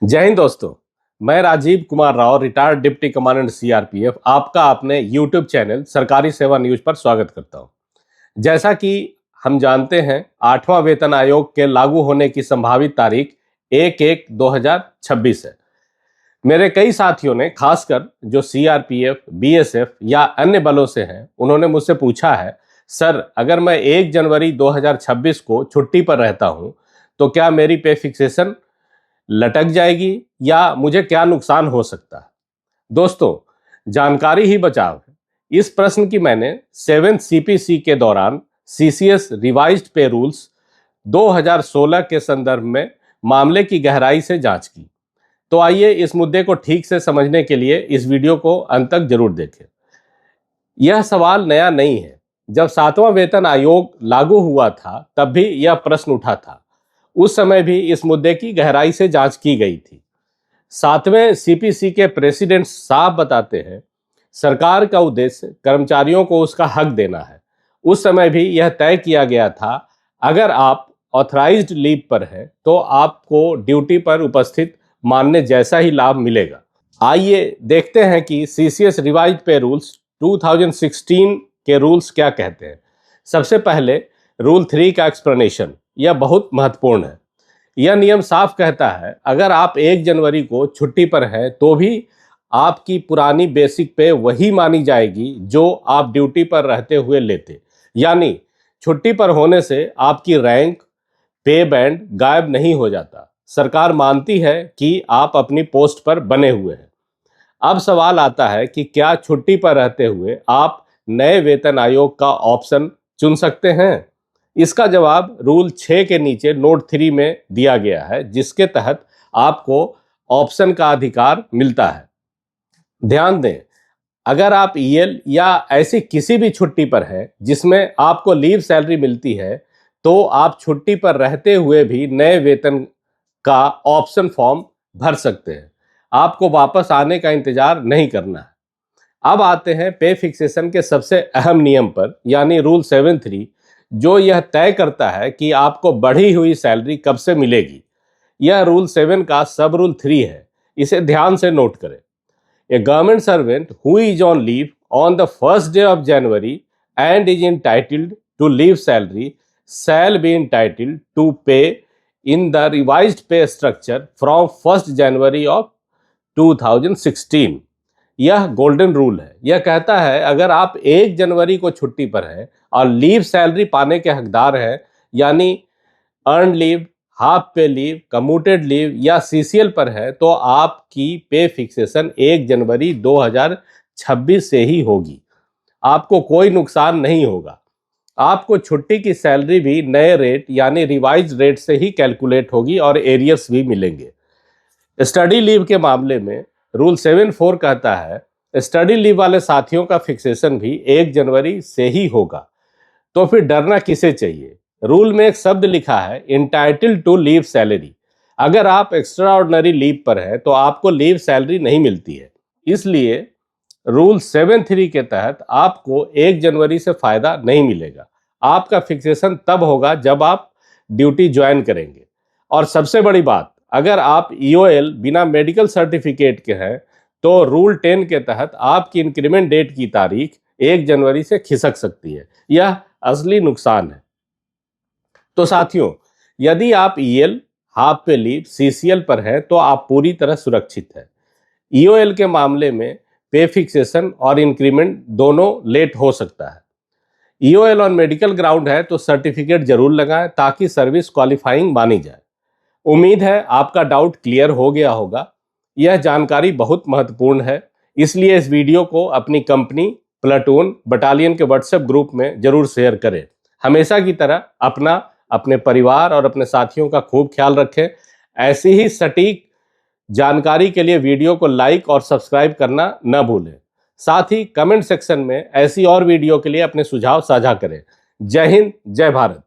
जय हिंद दोस्तों। मैं Rajiv Kumar Rao, retired deputy commandant CRPF, आपका अपने यूट्यूब चैनल सरकारी सेवा न्यूज पर स्वागत करता हूं। जैसा कि हम जानते हैं, 8वां वेतन आयोग के लागू होने की संभावित तारीख 1/1/2026 है। मेरे कई साथियों ने, खासकर जो सीआरपीएफ, बीएसएफ या अन्य बलों से हैं, उन्होंने मुझसे पूछा है, सर अगर मैं 1 जनवरी 2026 को छुट्टी पर रहता हूं तो क्या मेरी पे फिक्सेशन लटक जाएगी या मुझे क्या नुकसान हो सकता है। दोस्तों, जानकारी ही बचाव है। इस प्रश्न की मैंने 7th CPC के दौरान CCS रिवाइज्ड पे रूल्स 2016 के संदर्भ में मामले की गहराई से जांच की। तो आइए इस मुद्दे को ठीक से समझने के लिए इस वीडियो को अंत तक जरूर देखें। यह सवाल नया नहीं है। जब 7वां वेतन आयोग लागू हुआ था तब भी यह प्रश्न उठा था। उस समय भी इस मुद्दे की गहराई से जांच की गई थी। 7वें CPC के प्रेसिडेंट साफ बताते हैं, सरकार का उद्देश्य कर्मचारियों को उसका हक देना है। उस समय भी यह तय किया गया था, अगर आप ऑथराइज्ड लीव पर हैं तो आपको ड्यूटी पर उपस्थित मानने जैसा ही लाभ मिलेगा। आइए देखते हैं कि CCS रिवाइज्ड पे रूल्स 2016 के रूल्स क्या कहते हैं। सबसे पहले रूल 3 का एक्सप्लेनेशन, यह बहुत महत्वपूर्ण है। यह नियम साफ कहता है, अगर आप 1 जनवरी को छुट्टी पर हैं तो भी आपकी पुरानी बेसिक पे वही मानी जाएगी जो आप ड्यूटी पर रहते हुए लेते। यानी छुट्टी पर होने से आपकी रैंक, पे बैंड गायब नहीं हो जाता। सरकार मानती है कि आप अपनी पोस्ट पर बने हुए हैं। अब सवाल आता है कि क्या छुट्टी पर रहते हुए आप नए वेतन आयोग का ऑप्शन चुन सकते हैं? इसका जवाब रूल 6 के नीचे नोट 3 में दिया गया है, जिसके तहत आपको ऑप्शन का अधिकार मिलता है। ध्यान दें, अगर आप ईएल या ऐसी किसी भी छुट्टी पर हैं जिसमें आपको लीव सैलरी मिलती है, तो आप छुट्टी पर रहते हुए भी नए वेतन का ऑप्शन फॉर्म भर सकते हैं। आपको वापस आने का इंतजार नहीं करना है। अब आते हैं पे फिक्सेशन के सबसे अहम नियम पर, यानी रूल 7(3), जो यह तय करता है कि आपको बढ़ी हुई सैलरी कब से मिलेगी। यह रूल 7 का सब रूल 3 है। इसे ध्यान से नोट करें। A government servant who is on leave on the first day of January and is entitled to leave salary shall be entitled to pay in the revised pay structure from 1st January of 2016। यह golden rule है। यह कहता है, अगर आप 1 जनवरी को छुट्टी पर हैं और लीव सैलरी पाने के हकदार हैं, यानी अर्न लीव, हाफ पे लीव, कम्यूटेड लीव या CCL पर है, तो आपकी पे फिक्सेशन 1 जनवरी 2026 से ही होगी। आपको कोई नुकसान नहीं होगा। आपको छुट्टी की सैलरी भी नए रेट यानी रिवाइज रेट से ही कैलकुलेट होगी और एरियर्स भी मिलेंगे। स्टडी लीव के मामले में रूल 7(4) कहता है, स्टडी लीव वाले साथियों का फिक्सेशन भी 1 जनवरी से ही होगा। तो फिर डरना किसे चाहिए? रूल में एक शब्द लिखा है, इंटाइटल्ड टू लीव सैलरी। अगर आप एक्स्ट्रा ऑर्डिनरी लीव पर हैं तो आपको लीव सैलरी नहीं मिलती है। इसलिए रूल 7(3) के तहत आपको 1 जनवरी से फायदा नहीं मिलेगा। आपका फिक्सेशन तब होगा जब आप ड्यूटी ज्वाइन करेंगे। और सबसे बड़ी बात, अगर आप EOL बिना मेडिकल सर्टिफिकेट के हैं तो रूल 10 के तहत आपकी इंक्रीमेंट डेट की तारीख 1 जनवरी से खिसक सकती है। यह असली नुकसान है। तो साथियों, यदि आप EL, हाफ पे लीव, CCL पर हैं तो आप पूरी तरह सुरक्षित हैं। EOL के मामले में पे फिक्सेशन और इंक्रीमेंट दोनों लेट हो सकता है। EOL ऑन मेडिकल ग्राउंड है तो सर्टिफिकेट जरूर लगाएं ताकि सर्विस क्वालिफाइंग मानी जाए। उम्मीद है आपका डाउट क्लियर हो गया होगा। यह जानकारी बहुत महत्वपूर्ण है, इसलिए इस वीडियो को अपनी कंपनी, प्लाटून, बटालियन के व्हाट्सएप ग्रुप में जरूर शेयर करें। हमेशा की तरह अपना, अपने परिवार और अपने साथियों का खूब ख्याल रखें। ऐसी ही सटीक जानकारी के लिए वीडियो को लाइक और सब्सक्राइब करना न भूलें। साथ ही कमेंट सेक्शन में ऐसी और वीडियो के लिए अपने सुझाव साझा करें। जय हिंद, जय भारत।